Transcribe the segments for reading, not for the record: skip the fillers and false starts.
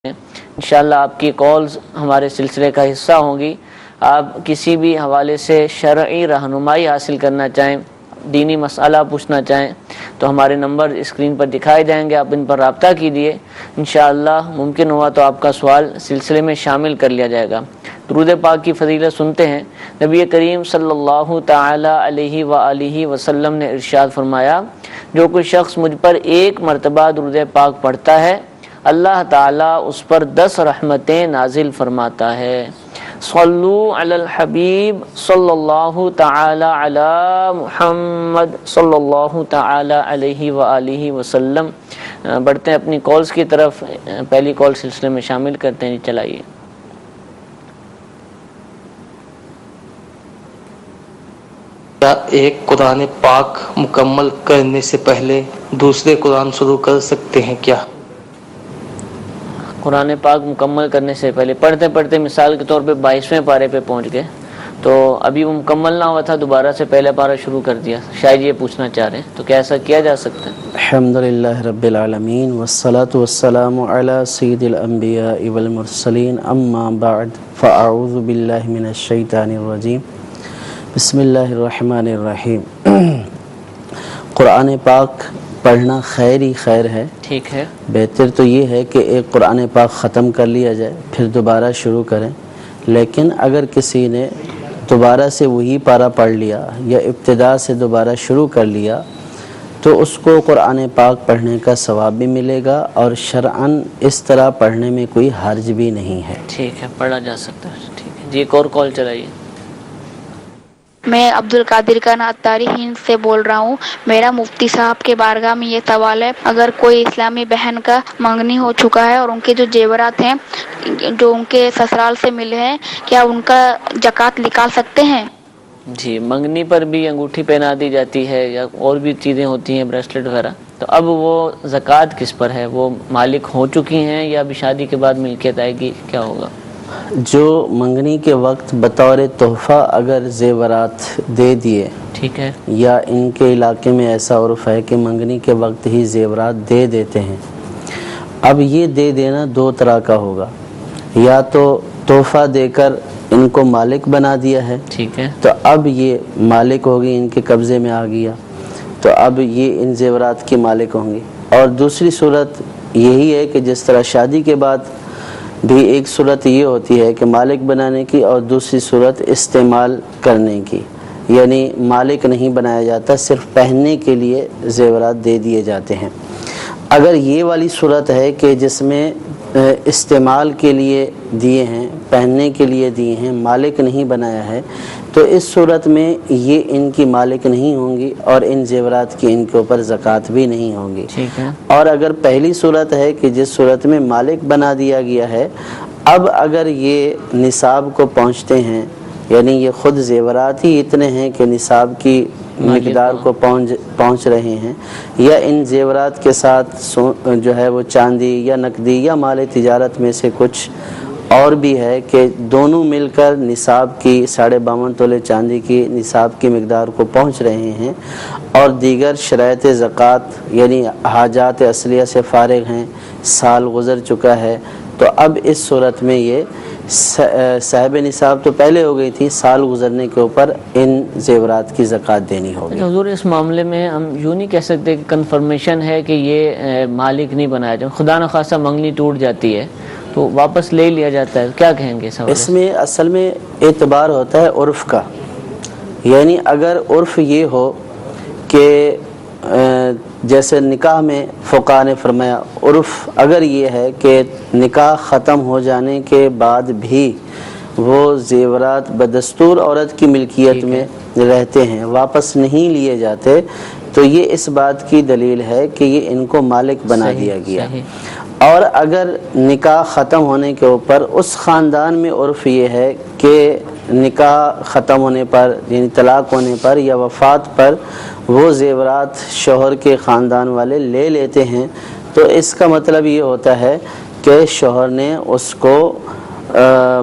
انشاءاللہ آپ کی کالز ہمارے سلسلے کا حصہ ہوں گی۔ آپ کسی بھی حوالے سے شرعی رہنمائی حاصل کرنا چاہیں، دینی مسئلہ پوچھنا چاہیں تو ہمارے نمبر اسکرین پر دکھائے جائیں گے، آپ ان پر رابطہ کیجیے۔ انشاءاللہ ممکن ہوا تو آپ کا سوال سلسلے میں شامل کر لیا جائے گا۔ درود پاک کی فضیلت سنتے ہیں۔ نبی کریم صلی اللہ تعالی علیہ وآلہ وسلم نے ارشاد فرمایا، جو کوئی شخص مجھ پر ایک مرتبہ درود پاک پڑھتا ہے اللہ تعالیٰ اس پر 10 رحمتیں نازل فرماتا ہے۔ صلو علی الحبیب صلی اللہ تعالی علی محمد صلی اللہ تعالی علیہ وآلہ وسلم۔ بڑھتے ہیں اپنی کالز کی طرف، پہلی کال سلسلے میں شامل کرتے ہیں، چلائیے۔ کیا ایک قرآن پاک مکمل کرنے سے پہلے دوسرے قرآن شروع کر سکتے ہیں کیا؟ قرآن پاک مکمل کرنے سے پہلے پڑھتے پڑھتے مثال کے طور پہ 22ویں پارے پہ پہنچ گئے تو ابھی وہ مکمل نہ ہوا تھا، دوبارہ سے پہلا پارہ شروع کر دیا، شاید یہ پوچھنا چاہ رہے ہیں، تو کیا ایسا کیا جا سکتا ہے؟ الحمدللہ رب العالمین والصلاة والسلام علی سید الانبیاء والمرسلین، اما بعد فاعوذ باللہ من الشیطان الرجیم، بسم اللہ الرحمن الرحیم۔ قرآن پاک پڑھنا خیر ہی خیر ہے، ٹھیک ہے۔ بہتر تو یہ ہے کہ ایک قرآن پاک ختم کر لیا جائے پھر دوبارہ شروع کریں، لیکن اگر کسی نے دوبارہ سے وہی پارہ پڑھ لیا یا ابتدا سے دوبارہ شروع کر لیا تو اس کو قرآن پاک پڑھنے کا ثواب بھی ملے گا اور شرعاً اس طرح پڑھنے میں کوئی حرج بھی نہیں ہے۔ ٹھیک ہے، پڑھا جا سکتا ہے، ٹھیک ہے جی۔ ایک اور کال چلائیے۔ میں عبدالقادر خان عطاری ہند سے بول رہا ہوں۔ میرا مفتی صاحب کے بارگاہ میں یہ سوال ہے، اگر کوئی اسلامی بہن کا منگنی ہو چکا ہے اور ان کے جو زیورات ہیں جو ان کے سسرال سے ملے ہیں، کیا ان کا زکوٰۃ نکال سکتے ہیں؟ جی، منگنی پر بھی انگوٹھی پہنا دی جاتی ہے یا اور بھی چیزیں ہوتی ہیں، بریسلٹ وغیرہ، تو اب وہ زکوٰۃ کس پر ہے؟ وہ مالک ہو چکی ہیں یا ابھی شادی کے بعد ملکیت آئے گی، کیا ہوگا؟ جو منگنی کے وقت بطور تحفہ اگر زیورات دے دیے، ٹھیک ہے، یا ان کے علاقے میں ایسا عرف ہے کہ منگنی کے وقت ہی زیورات دے دیتے ہیں، اب یہ دے دینا دو طرح کا ہوگا، یا تو تحفہ دے کر ان کو مالک بنا دیا ہے، ٹھیک ہے، تو اب یہ مالک ہوگی، ان کے قبضے میں آ گیا تو اب یہ ان زیورات کی مالک ہوں گی۔ اور دوسری صورت یہی ہے کہ جس طرح شادی کے بعد بھی ایک صورت یہ ہوتی ہے کہ مالک بنانے کی اور دوسری صورت استعمال کرنے کی، یعنی مالک نہیں بنایا جاتا، صرف پہننے کے لیے زیورات دے دیے جاتے ہیں۔ اگر یہ والی صورت ہے کہ جس میں استعمال کے لیے دیے ہیں، پہننے کے لیے دیے ہیں، مالک نہیں بنایا ہے، تو اس صورت میں یہ ان کی مالک نہیں ہوں گی اور ان زیورات کی ان کے اوپر زکوٰۃ بھی نہیں ہوں گی۔ ٹھیک ہے۔ اور اگر پہلی صورت ہے کہ جس صورت میں مالک بنا دیا گیا ہے، اب اگر یہ نصاب کو پہنچتے ہیں، یعنی یہ خود زیورات ہی اتنے ہیں کہ نصاب کی مقدار کو پہنچ رہے ہیں، یا ان زیورات کے ساتھ جو ہے وہ چاندی یا نقدی یا مال تجارت میں سے کچھ اور بھی ہے کہ دونوں مل کر نصاب کی 52.5 تولے چاندی کی نصاب کی مقدار کو پہنچ رہے ہیں، اور دیگر شرائط زکوٰۃ یعنی حاجات اصلیہ سے فارغ ہیں، سال گزر چکا ہے، تو اب اس صورت میں یہ صاحب نصاب تو پہلے ہو گئی تھی، سال گزرنے کے اوپر ان زیورات کی زکوٰۃ دینی ہوگی۔ حضور اس معاملے میں ہم یوں نہیں کہہ سکتے کہ کنفرمیشن ہے کہ یہ مالک نہیں بنایا جائے، خدا نخواستہ منگنی ٹوٹ جاتی ہے تو واپس لے لیا جاتا ہے، کیا کہیں گے؟ اس میں اصل میں اعتبار ہوتا ہے عرف کا، یعنی اگر عرف یہ ہو کہ جیسے نکاح میں فقہاء نے فرمایا، عرف اگر یہ ہے کہ نکاح ختم ہو جانے کے بعد بھی وہ زیورات بدستور عورت کی ملکیت میں رہتے ہیں، واپس نہیں لیے جاتے، تو یہ اس بات کی دلیل ہے کہ یہ ان کو مالک بنا دیا گیا۔ اور اگر نکاح ختم ہونے کے اوپر اس خاندان میں عرف یہ ہے کہ نکاح ختم ہونے پر یعنی طلاق ہونے پر یا وفات پر وہ زیورات شوہر کے خاندان والے لے لیتے ہیں، تو اس کا مطلب یہ ہوتا ہے کہ شوہر نے اس کو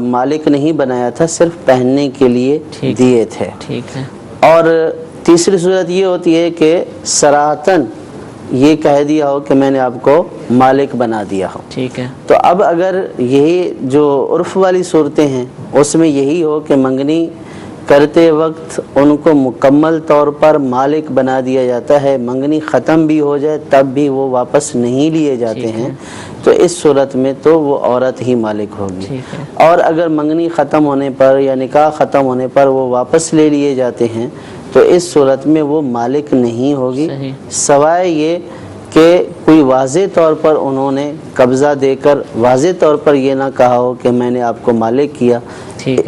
مالک نہیں بنایا تھا، صرف پہننے کے لیے دیے تھے۔ ٹھیک ہے۔ اور تیسری صورت یہ ہوتی ہے کہ صراحتاً یہ کہہ دیا ہو کہ میں نے آپ کو مالک بنا دیا ہو. ٹھیک ہے. تو اب اگر یہی جو عرف والی صورتیں ہیں اس میں یہی ہو کہ منگنی کرتے وقت ان کو مکمل طور پر مالک بنا دیا جاتا ہے، منگنی ختم بھی ہو جائے تب بھی وہ واپس نہیں لیے جاتے ہیں، تو اس صورت میں تو وہ عورت ہی مالک ہوگی. اور اگر منگنی ختم ہونے پر یا نکاح ختم ہونے پر وہ واپس لے لیے جاتے ہیں تو اس صورت میں وہ مالک نہیں ہوگی، سوائے یہ کہ کوئی واضح طور پر انہوں نے قبضہ دے کر واضح طور پر یہ نہ کہا ہو کہ میں نے آپ کو مالک کیا.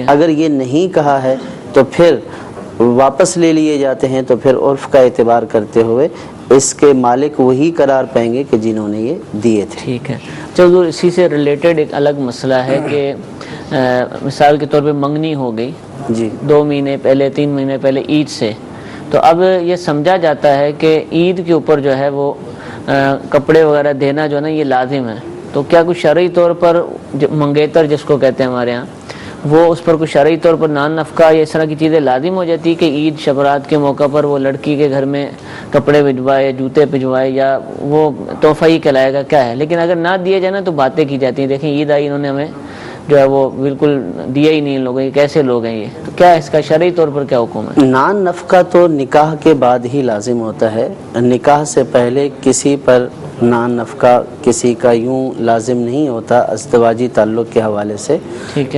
اگر یہ نہیں کہا ہے تو پھر واپس لے لیے جاتے ہیں، تو پھر عرف کا اعتبار کرتے ہوئے اس کے مالک وہی قرار پائیں گے کہ جنہوں نے یہ دیے تھے. ٹھیک ہے. حضور اسی سے ریلیٹڈ ایک الگ مسئلہ ہے کہ مثال کے طور پہ منگنی ہو گئی جی 2 مہینے پہلے 3 مہینے پہلے عید سے، تو اب یہ سمجھا جاتا ہے کہ عید کے اوپر جو ہے وہ کپڑے وغیرہ دینا جو ہے نا یہ لازم ہے. تو کیا کچھ شرعی طور پر منگیتر جس کو کہتے ہیں ہمارے ہاں، وہ اس پر کچھ شرعی طور پر نان نفقہ یا اس طرح کی چیزیں لازم ہو جاتی کہ عید شبرات کے موقع پر وہ لڑکی کے گھر میں کپڑے بھجوائے، جوتے بھجوائے، یا وہ تحفہ ہی کہلائے گا کیا ہے؟ لیکن اگر نہ دیے جائے نا تو باتیں کی جاتی ہیں، دیکھیں عید آئی انہوں نے ہمیں جو ہے وہ بالکل دیا ہی نہیں ان لوگوں، یہ کیسے لوگ ہیں یہ؟ تو کیا اس کا شرعی طور پر کیا حکم ہے؟ نان نفقہ تو نکاح کے بعد ہی لازم ہوتا ہے، نکاح سے پہلے کسی پر نان نفقہ کسی کا یوں لازم نہیں ہوتا ازدواجی تعلق کے حوالے سے.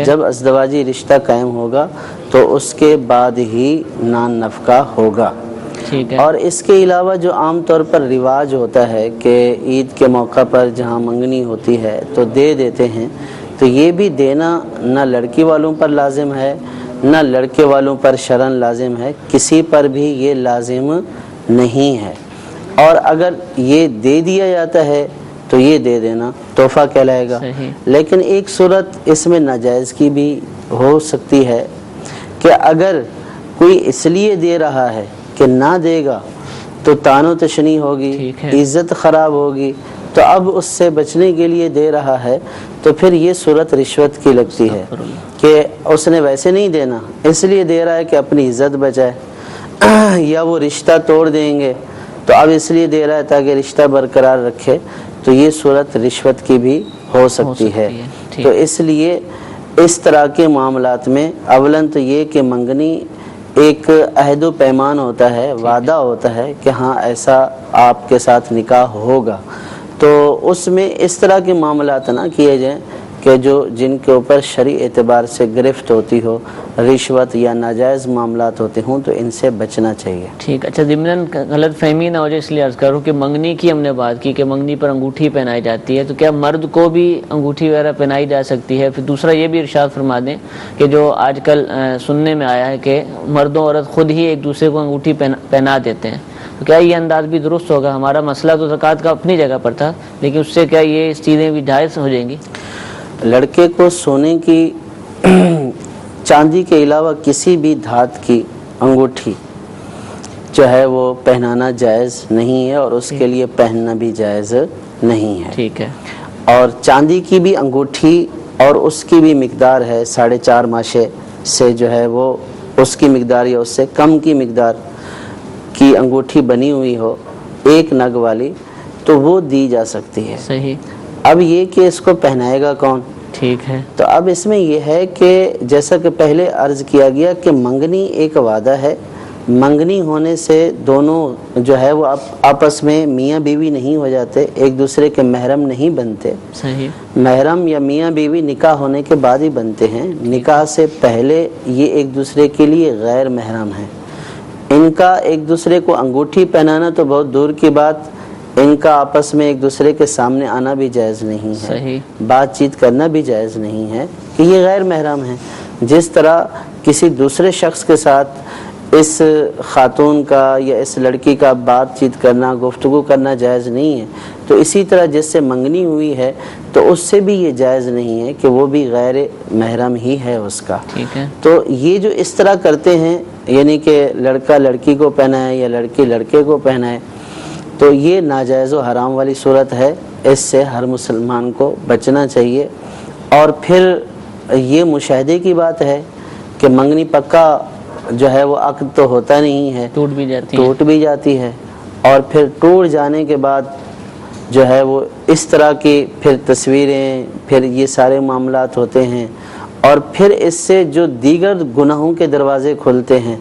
جب ازدواجی رشتہ قائم ہوگا تو اس کے بعد ہی نان نفقہ ہوگا. اور اس کے علاوہ جو عام طور پر رواج ہوتا ہے کہ عید کے موقع پر جہاں منگنی ہوتی ہے تو دے دیتے ہیں، تو یہ بھی دینا نہ لڑکی والوں پر لازم ہے نہ لڑکے والوں پر شرعاً لازم ہے، کسی پر بھی یہ لازم نہیں ہے. اور اگر یہ دے دیا جاتا ہے تو یہ دے دینا تحفہ کہلائے گا. لیکن ایک صورت اس میں ناجائز کی بھی ہو سکتی ہے کہ اگر کوئی اس لیے دے رہا ہے کہ نہ دے گا تو تان و تشنی ہوگی، عزت خراب ہوگی، تو اب اس سے بچنے کے لیے دے رہا ہے تو پھر یہ صورت رشوت کی لگتی ہے کہ اس نے ویسے نہیں دینا، اس لیے دے رہا ہے کہ اپنی عزت بچائے، یا وہ رشتہ توڑ دیں گے تو اب اس لیے دے رہا ہے تاکہ رشتہ برقرار رکھے، تو یہ صورت رشوت کی بھی ہو سکتی ہے. تو اس لیے اس طرح کے معاملات میں اولاً تو یہ کہ منگنی ایک عہد و پیمان ہوتا ہے، وعدہ ہوتا ہے کہ ہاں ایسا آپ کے ساتھ نکاح ہوگا، تو اس میں اس طرح کے معاملات نہ کیے جائیں کہ جن کے اوپر شرعی اعتبار سے گرفت ہوتی ہو، رشوت یا ناجائز معاملات ہوتے ہوں، تو ان سے بچنا چاہیے. ٹھیک. اچھا، ضمناً غلط فہمی نہ ہو جائے اس لیے عرض کروں کہ منگنی کی ہم نے بات کی کہ منگنی پر انگوٹھی پہنائی جاتی ہے، تو کیا مرد کو بھی انگوٹھی وغیرہ پہنائی جا سکتی ہے؟ پھر دوسرا یہ بھی ارشاد فرما دیں کہ جو آج کل سننے میں آیا ہے کہ مردوں عورت خود ہی ایک دوسرے کو انگوٹھی پہنا دیتے ہیں، تو کیا یہ انداز بھی درست ہوگا؟ ہمارا مسئلہ تو زکوٰۃ کا اپنی جگہ پر تھا، لیکن اس سے کیا یہ چیزیں بھی جائز ہو جائیں گی؟ لڑکے کو سونے کی چاندی کے علاوہ کسی بھی دھات کی انگوٹھی جو ہے وہ پہنانا جائز نہیں ہے، اور اس کے لیے پہننا بھی جائز نہیں ہے. ٹھیک ہے. اور چاندی کی بھی انگوٹھی اور اس کی بھی مقدار ہے 4.5 ماشے سے جو ہے وہ اس کی مقدار یا اس سے کم کی مقدار کی انگوٹھی بنی ہوئی ہو 1 نگ والی، تو وہ دی جا سکتی ہے. صحیح. اب یہ کہ اس کو پہنائے گا کون؟ ٹھیک ہے. تو اب اس میں یہ ہے کہ جیسا کہ پہلے عرض کیا گیا کہ منگنی ایک وعدہ ہے، منگنی ہونے سے دونوں جو ہے وہ آپس میں میاں بیوی نہیں ہو جاتے، ایک دوسرے کے محرم نہیں بنتے. صحیح. محرم یا میاں بیوی نکاح ہونے کے بعد ہی بنتے ہیں، نکاح سے پہلے یہ ایک دوسرے کے لیے غیر محرم ہیں. ان کا ایک دوسرے کو انگوٹھی پہنانا تو بہت دور کی بات، ان کا آپس میں ایک دوسرے کے سامنے آنا بھی جائز نہیں ہے. صحیح. بات چیت کرنا بھی جائز نہیں ہے کہ یہ غیر محرم ہیں. جس طرح کسی دوسرے شخص کے ساتھ اس خاتون کا یا اس لڑکی کا بات چیت کرنا، گفتگو کرنا جائز نہیں ہے، تو اسی طرح جس سے منگنی ہوئی ہے تو اس سے بھی یہ جائز نہیں ہے کہ وہ بھی غیر محرم ہی ہے اس کا. ٹھیک ہے. تو یہ جو اس طرح کرتے ہیں، یعنی کہ لڑکا لڑکی کو پہنائے یا لڑکی لڑکے کو پہنائے، تو یہ ناجائز و حرام والی صورت ہے. اس سے ہر مسلمان کو بچنا چاہیے. اور پھر یہ مشاہدے کی بات ہے کہ منگنی پکا جو ہے وہ عقد تو ہوتا نہیں ہے، ٹوٹ بھی جاتی ہے. اور پھر ٹوٹ جانے کے بعد جو ہے وہ اس طرح کی پھر تصویریں، پھر یہ سارے معاملات ہوتے ہیں، اور پھر اس سے جو دیگر گناہوں کے دروازے کھلتے ہیں،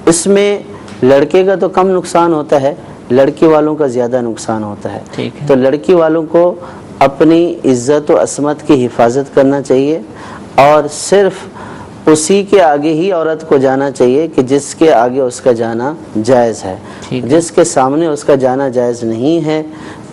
اس میں لڑکے کا تو کم نقصان ہوتا ہے، لڑکی والوں کا زیادہ نقصان ہوتا ہے۔ تو لڑکی والوں کو اپنی عزت و عصمت کی حفاظت کرنا چاہیے، اور صرف اسی کے آگے ہی عورت کو جانا چاہیے کہ جس کے آگے اس کا جانا جائز ہے۔ جس کے سامنے اس کا جانا جائز نہیں ہے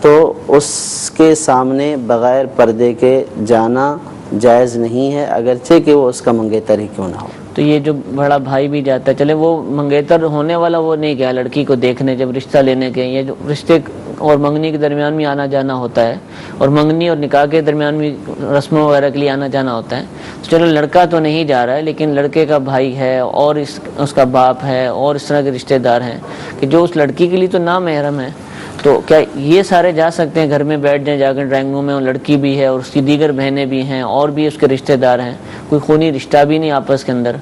تو اس کے سامنے بغیر پردے کے جانا جائز نہیں ہے، اگرچہ کہ وہ اس کا منگیتر ہی کیوں نہ ہو۔ تو یہ جو بڑا بھائی بھی جاتا ہے، چلے وہ منگیتر ہونے والا وہ نہیں گیا لڑکی کو دیکھنے، جب رشتہ لینے کے، یہ جو رشتے اور منگنی کے درمیان بھی آنا جانا ہوتا ہے، اور منگنی اور نکاح کے درمیان بھی رسموں وغیرہ کے لیے آنا جانا ہوتا ہے، تو چلو لڑکا تو نہیں جا رہا ہے، لیکن لڑکے کا بھائی ہے اور اس کا باپ ہے اور اس طرح کے رشتہ دار ہیں کہ جو اس لڑکی کے لیے تو نامحرم ہے، تو کیا یہ سارے جا سکتے ہیں؟ گھر میں بیٹھ جائیں جا کر ڈرائنگ روم میں، اور لڑکی بھی ہے اور اس کی دیگر بہنیں بھی ہیں اور بھی اس کے رشتہ دار ہیں، کوئی خونی رشتہ بھی نہیں آپس کے اندر،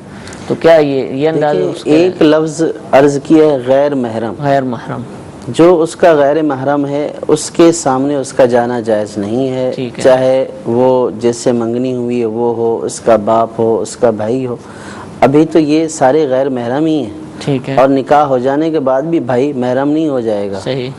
تو کیا یہ انداز ایک لفظ عرض کیا ہے غیر محرم، غیر محرم، جو اس کا غیر محرم ہے اس کے سامنے اس کا جانا جائز نہیں ہے، چاہے وہ جس سے منگنی ہوئی ہے وہ ہو، اس کا باپ ہو، اس کا بھائی ہو، ابھی تو یہ سارے غیر محرم ہی ہیں، ٹھیک ہے، اور نکاح ہو جانے کے بعد بھی بھائی محرم نہیں ہو جائے گا۔ صحیح۔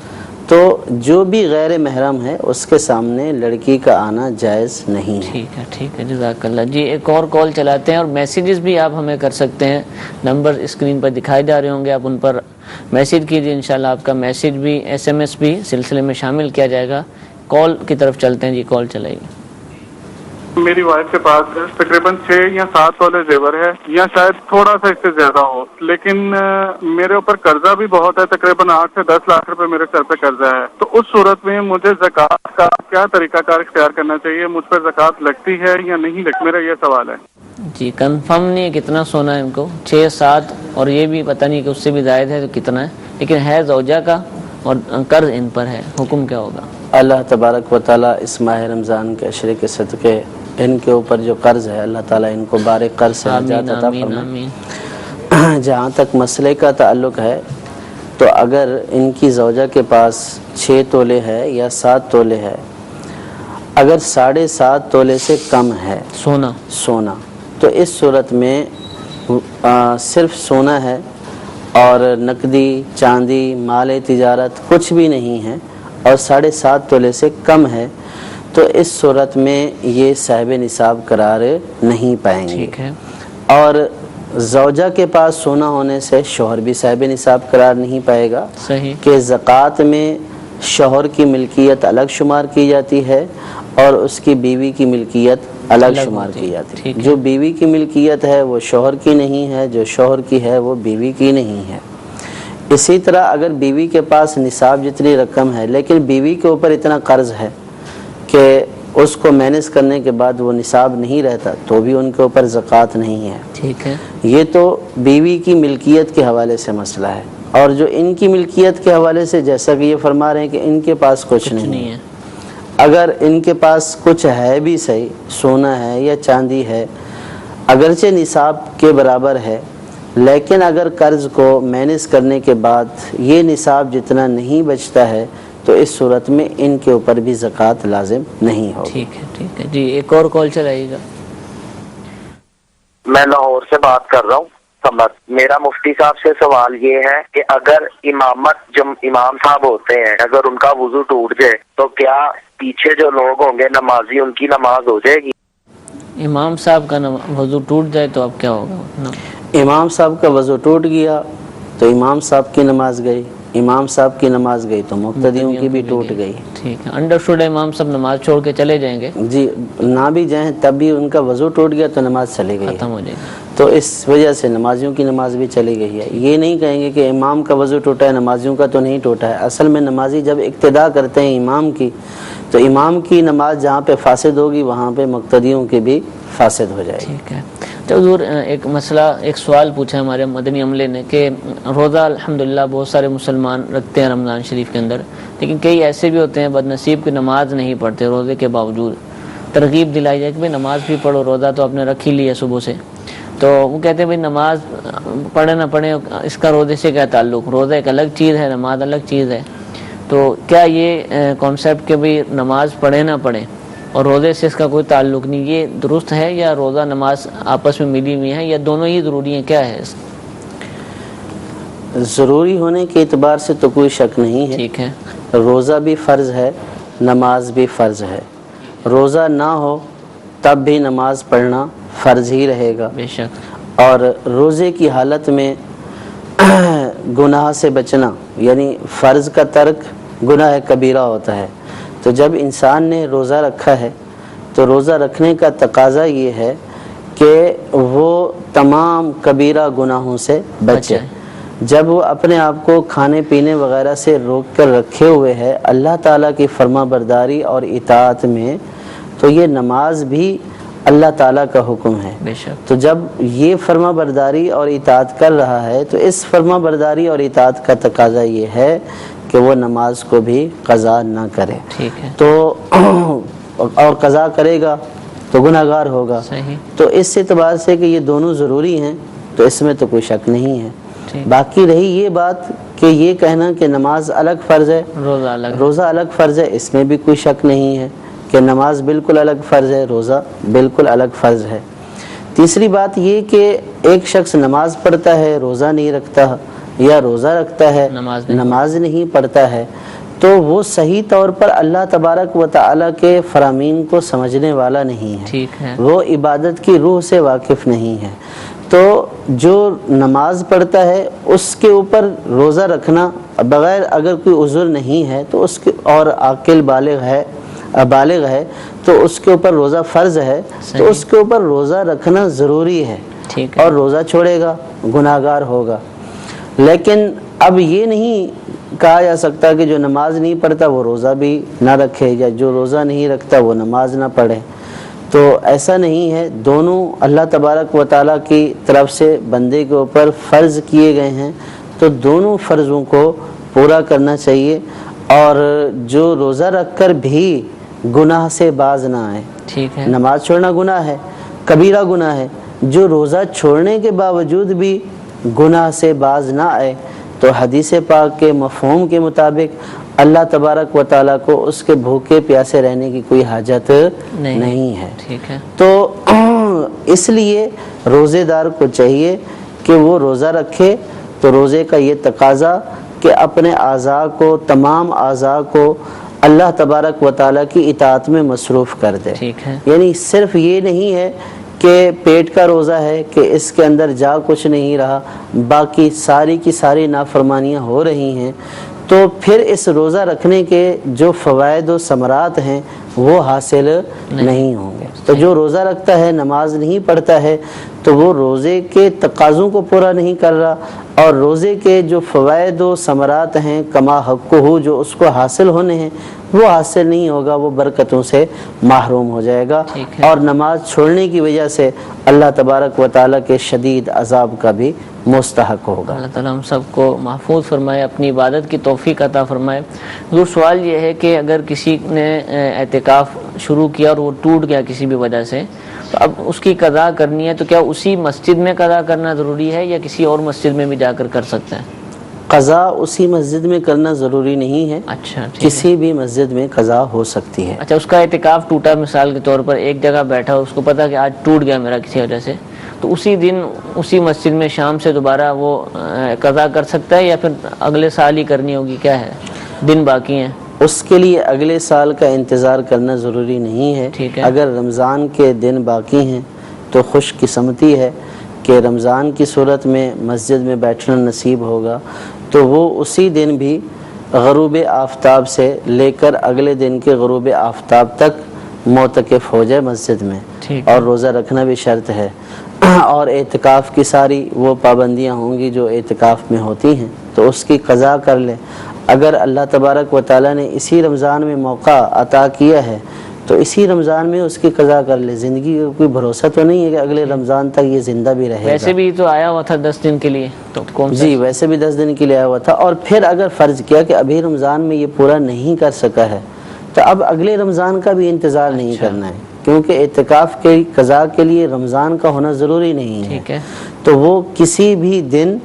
تو جو بھی غیر محرم ہے اس کے سامنے لڑکی کا آنا جائز نہیں ہے۔ ٹھیک ہے، جزاک اللہ جی۔ ایک اور کال چلاتے ہیں، اور میسیجز بھی آپ ہمیں کر سکتے ہیں، نمبر اسکرین پر دکھائے جا رہے ہوں گے، آپ ان پر میسیج کیجیے، انشاءاللہ آپ کا میسیج بھی SMS بھی سلسلے میں شامل کیا جائے گا۔ کال کی طرف چلتے ہیں جی، کال چلائیے۔ میری وائف کے پاس تقریباً 6 یا 7 تولے زیور ہے، یا شاید تھوڑا سا اس سے زیادہ ہو، لیکن میرے اوپر قرضہ بھی بہت ہے، تقریباً 8 سے 10 لاکھ روپے میرے سر پہ قرضہ ہے۔ تو اس صورت میں مجھے زکوٰۃ کا کیا طریقہ کار اختیار کرنا چاہیے؟ مجھ پر زکوٰۃ لگتی ہے یا نہیں لگتی؟ میرا یہ سوال ہے جی۔ کنفرم نہیں ہے کتنا سونا ہے ان کو، 6 7، اور یہ بھی پتہ نہیں کہ اس سے بھی زائد ہے تو کتنا ہے، لیکن ہے زوجہ کا اور قرض ان پر ہے، حکم کیا ہوگا؟ اللہ تبارک و تعالیٰ اس ماہ رمضان کے عشرے کے صدقے ان کے اوپر جو قرض ہے اللہ تعالیٰ ان کو بارک قرض سے نجات عطا فرمائے۔ جہاں تک مسئلے کا تعلق ہے تو اگر ان کی زوجہ کے پاس 6 تولے ہے یا 7 تولے ہے، اگر 7.5 تولے سے کم ہے سونا تو اس صورت میں صرف سونا ہے اور نقدی چاندی مال تجارت کچھ بھی نہیں ہے، اور 7.5 تولے سے کم ہے، تو اس صورت میں یہ صاحب نصاب قرار نہیں پائیں گے۔ اور زوجہ کے پاس سونا ہونے سے شوہر بھی صاحب نصاب قرار نہیں پائے گا، کہ زکوٰۃ میں شوہر کی ملکیت الگ شمار کی جاتی ہے اور اس کی بیوی کی ملکیت الگ شمار کی جاتی ہے۔ جو بیوی کی ملکیت ہے وہ شوہر کی نہیں ہے، جو شوہر کی ہے وہ بیوی کی نہیں ہے۔ اسی طرح اگر بیوی کے پاس نصاب جتنی رقم ہے لیکن بیوی کے اوپر اتنا قرض ہے کہ اس کو مینیج کرنے کے بعد وہ نصاب نہیں رہتا، تو بھی ان کے اوپر زکوٰۃ نہیں ہے۔ ٹھیک ہے، یہ تو بیوی کی ملکیت کے حوالے سے مسئلہ ہے، اور جو ان کی ملکیت کے حوالے سے جیسا کہ یہ فرما رہے ہیں کہ ان کے پاس کچھ نہیں ہے، اگر ان کے پاس کچھ ہے بھی صحیح، سونا ہے یا چاندی ہے، اگرچہ نصاب کے برابر ہے، لیکن اگر قرض کو مینیج کرنے کے بعد یہ نصاب جتنا نہیں بچتا ہے تو اس صورت میں ان کے اوپر بھی زکوٰۃ لازم نہیں ہوگی۔ ٹھیک ہے جی۔ ایک اور کال چلائیے گا۔ میں لاہور سے بات کر رہا ہوں سمر۔ میرا مفتی صاحب سے سوال یہ ہے کہ اگر امامت جو امام صاحب ہوتے ہیں اگر ان کا وضو ٹوٹ جائے تو کیا پیچھے جو لوگ ہوں گے نمازی ان کی نماز ہو جائے گی؟ امام صاحب کا وضو ٹوٹ جائے تو اب کیا ہوگا؟ امام صاحب کا وضو ٹوٹ گیا تو امام صاحب کی نماز گئی، امام صاحب کی نماز گئی تو مقتدیوں کی بھی ٹوٹ گئی۔ ٹھیک ہے، انڈرسٹوڈ ہے۔ امام صاحب نماز چھوڑ کے چلے جائیں گے؟ جی، نہ بھی جائیں تب بھی ان کا وضو ٹوٹ گیا تو نماز چلی گئی، ختم ہو جائے گی، تو اس وجہ سے نمازیوں کی نماز بھی چلی گئی ہے۔ یہ نہیں کہیں گے کہ امام کا وضو ٹوٹا ہے نمازیوں کا تو نہیں ٹوٹا ہے۔ اصل میں نمازی جب اقتدا کرتے ہیں امام کی تو امام کی نماز جہاں پہ فاسد ہوگی وہاں پہ مقتدیوں کی بھی فاسد ہو جائے گی۔ ٹھیک ہے۔ تو حضور ایک مسئلہ، ایک سوال پوچھا ہمارے مدنی عملے نے کہ روزہ الحمدللہ بہت سارے مسلمان رکھتے ہیں رمضان شریف کے اندر، لیکن کئی ایسے بھی ہوتے ہیں بد نصیب کی نماز نہیں پڑھتے روزے کے باوجود۔ ترغیب دلائی جائے کہ بھائی نماز بھی پڑھو، روزہ تو آپ نے رکھ ہی لی ہے صبح سے، تو وہ کہتے ہیں بھائی نماز پڑھے نہ پڑھے اس کا روزے سے کیا تعلق، روزہ ایک الگ چیز ہے، نماز الگ چیز ہے. تو کیا یہ کانسیپٹ کہ بھائی نماز پڑھے نہ پڑھے اور روزے سے اس کا کوئی تعلق نہیں، یہ درست ہے یا روزہ نماز آپس میں ملی ہوئی ہیں یا دونوں ہی ضروری ہیں، کیا ہے؟ ضروری ہونے کے اعتبار سے تو کوئی شک نہیں ہے. ٹھیک ہے. روزہ بھی فرض ہے، نماز بھی فرض ہے. روزہ نہ ہو تب بھی نماز پڑھنا فرض ہی رہے گا. بے شک. اور روزے کی حالت میں گناہ سے بچنا، یعنی فرض کا ترک گناہ کبیرہ ہوتا ہے. تو جب انسان نے روزہ رکھا ہے تو روزہ رکھنے کا تقاضا یہ ہے کہ وہ تمام کبیرہ گناہوں سے بچے. جب وہ اپنے آپ کو کھانے پینے وغیرہ سے روک کر رکھے ہوئے ہے اللہ تعالیٰ کی فرما برداری اور اطاعت میں، تو یہ نماز بھی اللہ تعالیٰ کا حکم ہے. بے شک. تو جب یہ فرما برداری اور اطاعت کر رہا ہے تو اس فرما برداری اور اطاعت کا تقاضا یہ ہے کہ وہ نماز کو بھی قضا نہ کرے. ٹھیک ہے. تو اور قضا کرے گا تو گناہ گار ہوگا. صحیح. تو اس اعتبار سے کہ یہ دونوں ضروری ہیں تو اس میں تو کوئی شک نہیں ہے. ٹھیک. باقی رہی یہ بات کہ یہ کہنا کہ نماز الگ فرض ہے، روزہ الگ فرض ہے، اس میں بھی کوئی شک نہیں ہے کہ نماز بالکل الگ فرض ہے، روزہ بالکل الگ فرض ہے. تیسری بات یہ کہ ایک شخص نماز پڑھتا ہے روزہ نہیں رکھتا، یا روزہ رکھتا ہے نماز نہیں پڑھتا ہے، تو وہ صحیح طور پر اللہ تبارک و تعالیٰ کے فرامین کو سمجھنے والا نہیں ہے. ٹھیک ہے. وہ عبادت کی روح سے واقف نہیں ہے. تو جو نماز پڑھتا ہے اس کے اوپر روزہ رکھنا بغیر اگر کوئی عذر نہیں ہے تو اس کے، اور عاقل بالغ ہے تو اس کے اوپر روزہ فرض ہے. تو اس کے اوپر روزہ رکھنا ضروری ہے. اور روزہ چھوڑے گا گناہ گار ہوگا. لیکن اب یہ نہیں کہا جا سکتا کہ جو نماز نہیں پڑھتا وہ روزہ بھی نہ رکھے، یا جو روزہ نہیں رکھتا وہ نماز نہ پڑھے. تو ایسا نہیں ہے. دونوں اللہ تبارک و تعالیٰ کی طرف سے بندے کے اوپر فرض کیے گئے ہیں، تو دونوں فرضوں کو پورا کرنا چاہیے. اور جو روزہ رکھ کر بھی گناہ سے باز نہ آئے. ٹھیک ہے. نماز چھوڑنا گناہ ہے، کبیرہ گناہ ہے. جو روزہ چھوڑنے کے باوجود بھی گناہ سے باز نہ آئے تو حدیث پاک کے مفہوم کے مطابق اللہ تبارک و تعالیٰ کو اس کے بھوکے پیاسے رہنے کی کوئی حاجت نہیں ہے. ٹھیک ہے. تو اس لیے روزے دار کو چاہیے کہ وہ روزہ رکھے. تو روزے کا یہ تقاضا کہ اپنے اعضاء کو، تمام اعضاء کو اللہ تبارک و تعالیٰ کی اطاعت میں مصروف کر دے. ٹھیک ہے. یعنی صرف یہ نہیں ہے کہ پیٹ کا روزہ ہے کہ اس کے اندر جا کچھ نہیں رہا، باقی ساری کی ساری نافرمانیاں ہو رہی ہیں، تو پھر اس روزہ رکھنے کے جو فوائد و ثمرات ہیں وہ حاصل نہیں ہوں گے. تو جو روزہ رکھتا ہے نماز نہیں پڑھتا ہے تو وہ روزے کے تقاضوں کو پورا نہیں کر رہا، اور روزے کے جو فوائد و ثمرات ہیں کما حقہ جو اس کو حاصل ہونے ہیں وہ حاصل نہیں ہوگا، وہ برکتوں سے محروم ہو جائے گا. اور نماز چھوڑنے کی وجہ سے اللہ تبارک و تعالیٰ کے شدید عذاب کا بھی مستحق ہوگا. اللہ تعالیٰ ہم سب کو محفوظ فرمائے، اپنی عبادت کی توفیق عطا فرمائے. حضور سوال یہ ہے کہ اگر کسی نے اعتکاف شروع کیا اور وہ ٹوٹ گیا کسی بھی وجہ سے، تو اب اس کی قضا کرنی ہے، تو کیا اسی مسجد میں قضا کرنا ضروری ہے یا کسی اور مسجد میں بھی جا کر سکتا ہے؟ قضا اسی مسجد میں کرنا ضروری نہیں ہے. اچھا. کسی بھی مسجد میں قضا ہو سکتی ہے. اچھا. اس کا اعتکاف ٹوٹا مثال کے طور پر، ایک جگہ بیٹھا، اس کو پتا کہ آج ٹوٹ گیا میرا کسی وجہ سے، تو اسی دن اسی مسجد میں شام سے دوبارہ وہ قضا کر سکتا ہے یا پھر اگلے سال ہی کرنی ہوگی؟ کیا ہے، دن باقی ہیں؟ اس کے لیے اگلے سال کا انتظار کرنا ضروری نہیں ہے. اگر رمضان کے دن باقی ہیں تو خوش قسمتی ہے کہ رمضان کی صورت میں مسجد میں بیٹھنا نصیب ہوگا، تو وہ اسی دن بھی غروب آفتاب سے لے کر اگلے دن کے غروب آفتاب تک معتکف ہو جائے مسجد میں. اور روزہ رکھنا بھی شرط ہے، اور اعتکاف کی ساری وہ پابندیاں ہوں گی جو اعتکاف میں ہوتی ہیں، تو اس کی قضا کر لے. اگر اللہ تبارک و تعالیٰ نے اسی رمضان میں موقع عطا کیا ہے تو اسی رمضان میں اس کی قضا کر لے. زندگی کا کوئی بھروسہ تو نہیں ہے کہ اگلے رمضان تک یہ زندہ بھی رہے گا. ویسے بھی تو آیا ہوا تھا 10 دن کے لیے، تو کون جی ویسے بھی 10 دن کے لیے آیا ہوا تھا. اور پھر اگر فرض کیا کہ ابھی رمضان میں یہ پورا نہیں کر سکا ہے تو اب اگلے رمضان کا بھی انتظار نہیں کرنا ہے کیونکہ اعتکاف کے قضا کے لیے رمضان کا ہونا ضروری نہیں ہے. ٹھیک ہے. تو وہ کسی بھی دن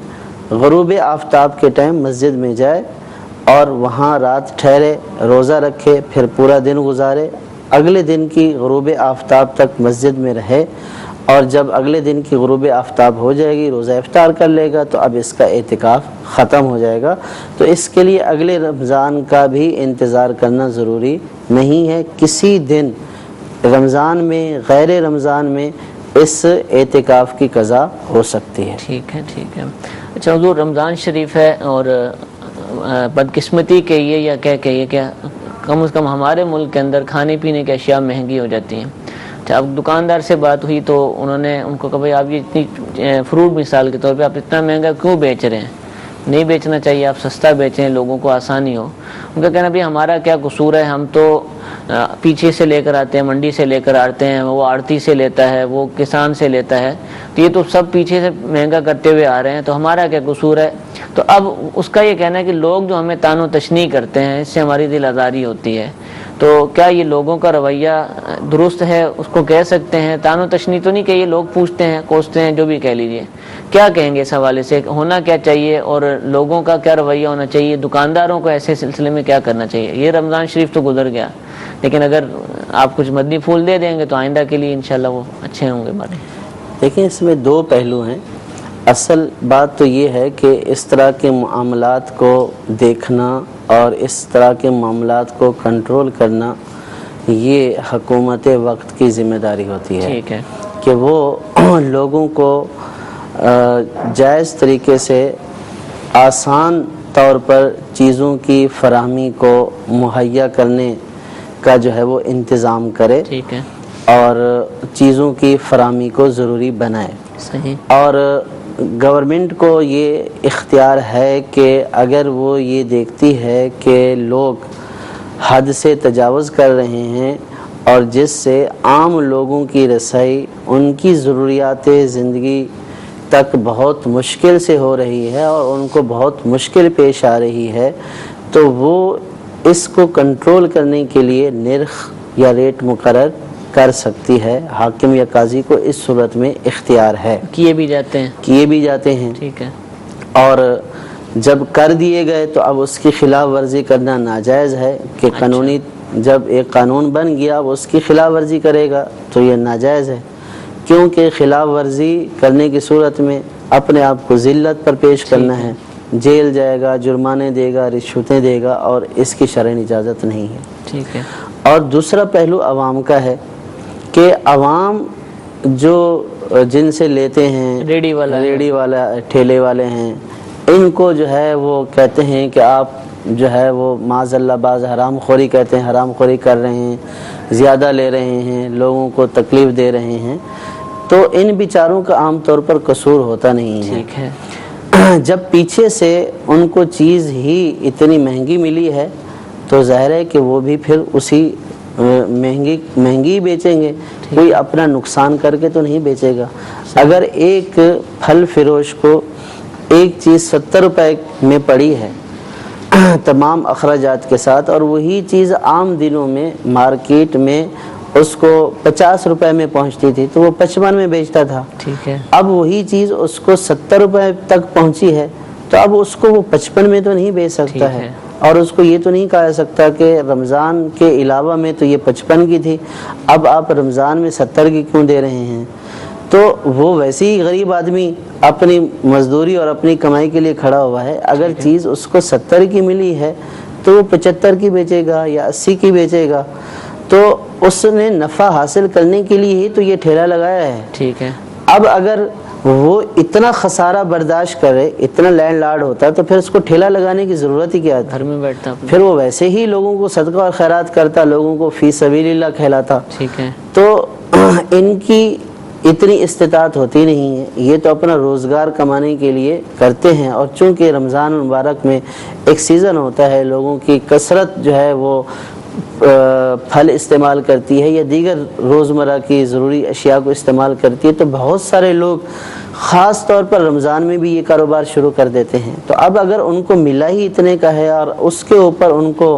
غروب آفتاب کے ٹائم مسجد میں جائے اور وہاں رات ٹھہرے، روزہ رکھے، پھر پورا دن گزارے، اگلے دن کی غروب آفتاب تک مسجد میں رہے، اور جب اگلے دن کی غروب آفتاب ہو جائے گی روزہ افطار کر لے گا تو اب اس کا اعتکاف ختم ہو جائے گا. تو اس کے لیے اگلے رمضان کا بھی انتظار کرنا ضروری نہیں ہے. کسی دن رمضان میں، غیر رمضان میں اس اعتکاف کی قضا ہو سکتی ہے. ٹھیک ہے. ٹھیک ہے. اچھا حضور، رمضان شریف ہے اور بدقسمتی کہیے یا کیا کہیے کہ کم از کم ہمارے ملک کے اندر کھانے پینے کی اشیاء مہنگی ہو جاتی ہیں. اچھا، اب دکاندار سے بات ہوئی تو انہوں نے ان کو کہا بھائی آپ یہ اتنی فروٹ مثال کے طور پہ آپ اتنا مہنگا کیوں بیچ رہے ہیں؟ نہیں بیچنا چاہیے، آپ سستا بیچیں، لوگوں کو آسانی ہو. ان کا کہنا بھی ہمارا کیا قصور ہے، ہم تو پیچھے سے لے کر آتے ہیں، منڈی سے لے کر آتے ہیں، وہ آڑتی سے لیتا ہے، وہ کسان سے لیتا ہے، تو یہ تو سب پیچھے سے مہنگا کرتے ہوئے آ رہے ہیں، تو ہمارا کیا قصور ہے؟ تو اب اس کا یہ کہنا ہے کہ لوگ جو ہمیں تان و تشنیع کرتے ہیں اس سے ہماری دل آزاری ہوتی ہے. تو کیا یہ لوگوں کا رویہ درست ہے؟ اس کو کہہ سکتے ہیں تان و تشنیع تو نہیں کہ یہ لوگ پوچھتے ہیں، کوستے ہیں، جو بھی کہہ لیجئے. کیا کہیں گے اس حوالے سے؟ ہونا کیا چاہیے اور لوگوں کا کیا رویہ ہونا چاہیے؟ دکانداروں کو ایسے سلسلے میں کیا کرنا چاہیے؟ یہ رمضان شریف تو گزر گیا، لیکن اگر آپ کچھ مدنی پھول دے دیں گے تو آئندہ کے لیے انشاءاللہ وہ اچھے ہوں گے. ہمارے دیکھیں، اس میں دو پہلو ہیں. اصل بات تو یہ ہے کہ اس طرح کے معاملات کو دیکھنا اور اس طرح کے معاملات کو کنٹرول کرنا یہ حکومت وقت کی ذمہ داری ہوتی ہے. ٹھیک ہے. کہ وہ لوگوں کو جائز طریقے سے آسان طور پر چیزوں کی فراہمی کو مہیا کرنے کا جو ہے وہ انتظام کرے. ٹھیک ہے. اور چیزوں کی فراہمی کو ضروری بنائے. صحیح. اور گورنمنٹ کو یہ اختیار ہے کہ اگر وہ یہ دیکھتی ہے کہ لوگ حد سے تجاوز کر رہے ہیں اور جس سے عام لوگوں کی رسائی ان کی ضروریات زندگی تک بہت مشکل سے ہو رہی ہے اور ان کو بہت مشکل پیش آ رہی ہے، تو وہ اس کو کنٹرول کرنے کے لیے نرخ یا ریٹ مقرر کر سکتی ہے. حاکم یا قاضی کو اس صورت میں اختیار ہے. کیے بھی جاتے ہیں. ٹھیک ہے. اور جب کر دیے گئے تو اب اس کی خلاف ورزی کرنا ناجائز ہے کہ قانونی جب ایک قانون بن گیا اب اس کی خلاف ورزی کرے گا تو یہ ناجائز ہے، کیونکہ خلاف ورزی کرنے کی صورت میں اپنے آپ کو ذلت پر پیش کرنا ہے، جیل جائے گا، جرمانے دے گا، رشوتیں دے گا، اور اس کی شرعی اجازت نہیں ہے. ٹھیک ہے. اور دوسرا پہلو عوام کا ہے کہ عوام جو جن سے لیتے ہیں، ریڑھی والا ٹھیلے والے ہیں، ان کو جو ہے وہ کہتے ہیں کہ آپ جو ہے وہ معاذ اللہ بعض حرام خوری کہتے ہیں، حرام خوری کر رہے ہیں، زیادہ لے رہے ہیں، لوگوں کو تکلیف دے رہے ہیں. تو ان بیچاروں کا عام طور پر قصور ہوتا نہیں ہے. ٹھیک ہے. جب پیچھے سے ان کو چیز ہی اتنی مہنگی ملی ہے تو ظاہر ہے کہ وہ بھی پھر اسی مہنگی بیچیں گے. کوئی اپنا نقصان کر کے تو نہیں بیچے گا. اگر ایک پھل فروش کو ایک چیز 70 روپے میں پڑی ہے تمام اخراجات کے ساتھ، اور وہی چیز عام دنوں میں مارکیٹ میں اس کو 50 روپے میں پہنچتی تھی تو وہ 55 میں بیچتا تھا. ٹھیک ہے. اب وہی چیز اس کو 70 روپے تک پہنچی ہے تو اب اس کو وہ 55 میں تو نہیں بیچ سکتا ہے، اور اس کو یہ تو نہیں کہا سکتا کہ رمضان کے علاوہ میں تو یہ 55 کی تھی، اب آپ رمضان میں 70 کی کیوں دے رہے ہیں. تو وہ ویسے ہی غریب آدمی اپنی مزدوری اور اپنی کمائی کے لیے کھڑا ہوا ہے. اگر چیز اس کو 70 کی ملی ہے تو وہ 75 کی بیچے گا یا 80 کی بیچے گا. تو اس نے نفع حاصل کرنے کے لیے ہی تو یہ ٹھیلا لگایا ہے. ٹھیک ہے. اب اگر وہ اتنا خسارہ برداشت کرے، اتنا لینڈ لارڈ ہوتا ہے، تو پھر اس کو ٹھیلا لگانے کی ضرورت ہی کیا ہے؟ گھر میں بیٹھتا پھر وہ ویسے ہی لوگوں کو صدقہ اور خیرات کرتا، لوگوں کو فی سبیل اللہ کھلاتا. ٹھیک ہے. تو ان کی اتنی استطاعت ہوتی نہیں ہے. یہ تو اپنا روزگار کمانے کے لیے کرتے ہیں، اور چونکہ رمضان مبارک میں ایک سیزن ہوتا ہے، لوگوں کی کثرت جو ہے وہ پھل استعمال کرتی ہے یا دیگر روزمرہ کی ضروری اشیاء کو استعمال کرتی ہے، تو بہت سارے لوگ خاص طور پر رمضان میں بھی یہ کاروبار شروع کر دیتے ہیں. تو اب اگر ان کو ملا ہی اتنے کا ہے اور اس کے اوپر ان کو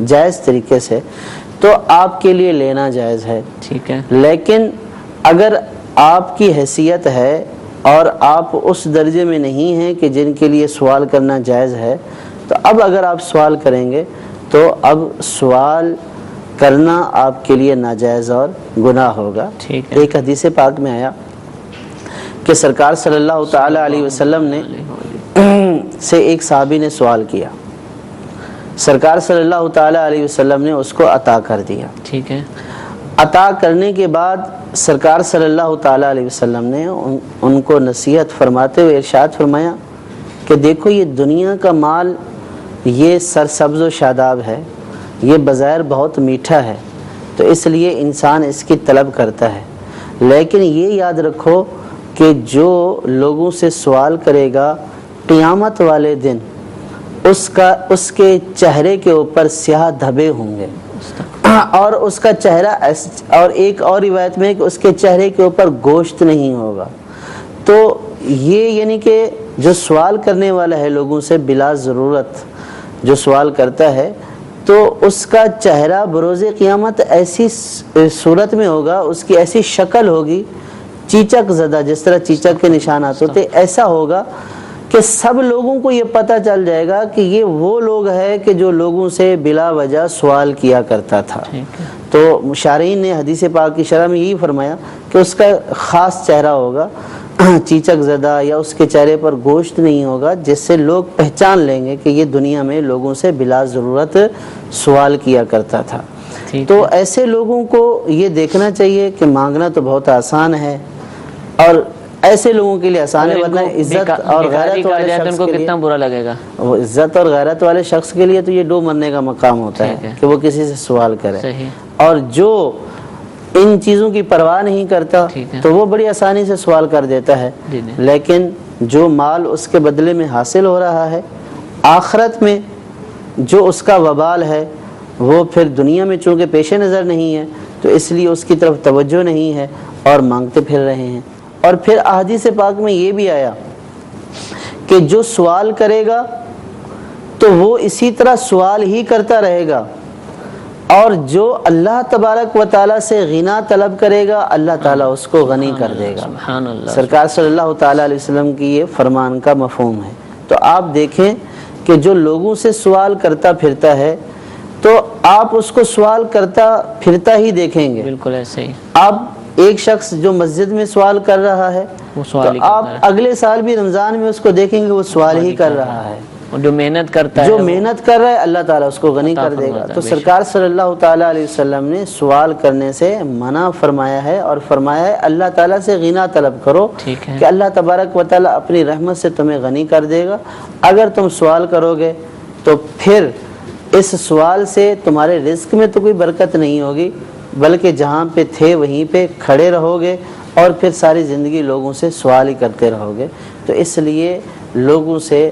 جائز طریقے سے تو آپ کے لیے لینا جائز ہے. ٹھیک ہے. لیکن اگر آپ کی حیثیت ہے اور آپ اس درجے میں نہیں ہیں کہ جن کے لیے سوال کرنا جائز ہے، تو اب اگر آپ سوال کریں گے تو اب سوال کرنا آپ کے لیے ناجائز اور گناہ ہوگا. ٹھیک ہے. ایک حدیث پاک میں آیا کہ سرکار صلی اللہ تعالی علیہ وسلم نے سے ایک صحابی نے سوال کیا، سرکار صلی اللہ تعالی علیہ وسلم نے اس کو عطا کر دیا. ٹھیک ہے. عطا کرنے کے بعد سرکار صلی اللہ تعالی علیہ وسلم نے ان کو نصیحت فرماتے ہوئے ارشاد فرمایا کہ دیکھو یہ دنیا کا مال یہ سرسبز و شاداب ہے، یہ بظاہر بہت میٹھا ہے، تو اس لیے انسان اس کی طلب کرتا ہے، لیکن یہ یاد رکھو کہ جو لوگوں سے سوال کرے گا قیامت والے دن اس کے چہرے کے اوپر سیاہ دھبے ہوں گے، اور اس کا چہرہ، اور ایک اور روایت میں کہ اس کے چہرے کے اوپر گوشت نہیں ہوگا. تو یہ یعنی کہ جو سوال کرنے والا ہے لوگوں سے بلا ضرورت جو سوال کرتا ہے، تو اس کا چہرہ بروز قیامت ایسی صورت میں ہوگا، اس کی ایسی شکل ہوگی چیچک زدہ، جس طرح چیچک کے نشانات ہوتے، ایسا ہوگا کہ سب لوگوں کو یہ پتہ چل جائے گا کہ یہ وہ لوگ ہے کہ جو لوگوں سے بلا وجہ سوال کیا کرتا تھا. تو مشارعین نے حدیث پاک کی شرح میں یہی فرمایا کہ اس کا خاص چہرہ ہوگا چیچک زدہ، یا اس کے چہرے پر گوشت نہیں ہوگا، جس سے لوگ پہچان لیں گے کہ یہ دنیا میں لوگوں سے بلا ضرورت سوال کیا کرتا تھا. تو ایسے لوگوں کو یہ دیکھنا چاہیے کہ مانگنا تو بہت آسان ہے، اور ایسے لوگوں کے لیے آسان ہے، ورنہ عزت اور غیرت والے شخص کو کتنا برا لگے گا. وہ عزت اور غیرت والے شخص کے لیے تو یہ ڈوب مرنے کا مقام ہوتا ہے کہ وہ کسی سے سوال کرے. اور جو ان چیزوں کی پرواہ نہیں کرتا تو وہ بڑی آسانی سے سوال کر دیتا ہے. لیکن جو مال اس کے بدلے میں حاصل ہو رہا ہے، آخرت میں جو اس کا وبال ہے وہ پھر دنیا میں چونکہ پیش نظر نہیں ہے، تو اس لیے اس کی طرف توجہ نہیں ہے اور مانگتے پھر رہے ہیں. اور پھر احادیث پاک میں یہ بھی آیا کہ جو سوال کرے گا تو وہ اسی طرح سوال ہی کرتا رہے گا، اور جو اللہ تبارک و تعالیٰ سے غنا طلب کرے گا اللہ تعالیٰ اس کو غنی کر دے گا. سرکار صلی اللہ تعالیٰ علیہ وسلم کی یہ فرمان کا مفہوم ہے. تو آپ دیکھیں کہ جو لوگوں سے سوال کرتا پھرتا ہے تو آپ اس کو سوال کرتا پھرتا ہی دیکھیں گے. بالکل ایسے ہی. آپ ایک شخص جو مسجد میں سوال کر رہا ہے تو آپ اگلے سال بھی رمضان میں اس کو دیکھیں گے وہ سوال ہی کر رہا ہے. جو محنت کرتا ہے، جو محنت کر رہا ہے اللہ تعالیٰ اس کو غنی کر دے گا. تو سرکار صلی اللہ تعالیٰ علیہ وسلم نے سوال کرنے سے منع فرمایا ہے، اور فرمایا ہے اللہ تعالیٰ سے غنا طلب کرو کہ اللہ تبارک و تعالیٰ اپنی رحمت سے تمہیں غنی کر دے گا. اگر تم سوال کرو گے تو پھر اس سوال سے تمہارے رزق میں تو کوئی برکت نہیں ہوگی، بلکہ جہاں پہ تھے وہیں پہ کھڑے رہو گے، اور پھر ساری زندگی لوگوں سے سوال ہی کرتے رہو گے. تو اس لیے لوگوں سے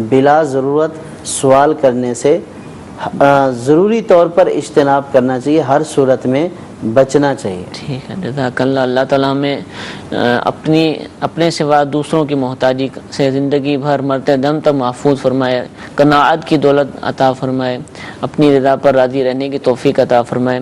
بلا ضرورت سوال کرنے سے ضروری طور پر اجتناب کرنا چاہیے، ہر صورت میں بچنا چاہیے. ٹھیک ہے. جزاک اللہ. اللہ تعالیٰ ہمیں اپنے سوا دوسروں کی محتاجی سے زندگی بھر مرتے دم تک محفوظ فرمائے، قناعت کی دولت عطا فرمائے، اپنی رضا پر راضی رہنے کی توفیق عطا فرمائے.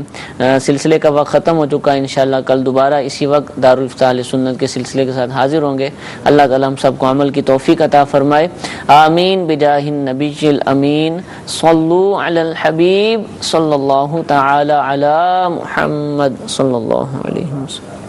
سلسلے کا وقت ختم ہو چکا ہے. انشاءاللہ کل دوبارہ اسی وقت دارالفتاح اہل سنت کے سلسلے کے ساتھ حاضر ہوں گے. اللہ تعالیٰ ہم سب کو عمل کی توفیق عطا فرمائے. آمین بجاہ النبی الامین. صلو علی الحبیب صلی اللہ تعالی علی محمد صلی اللہ علیہ وسلم.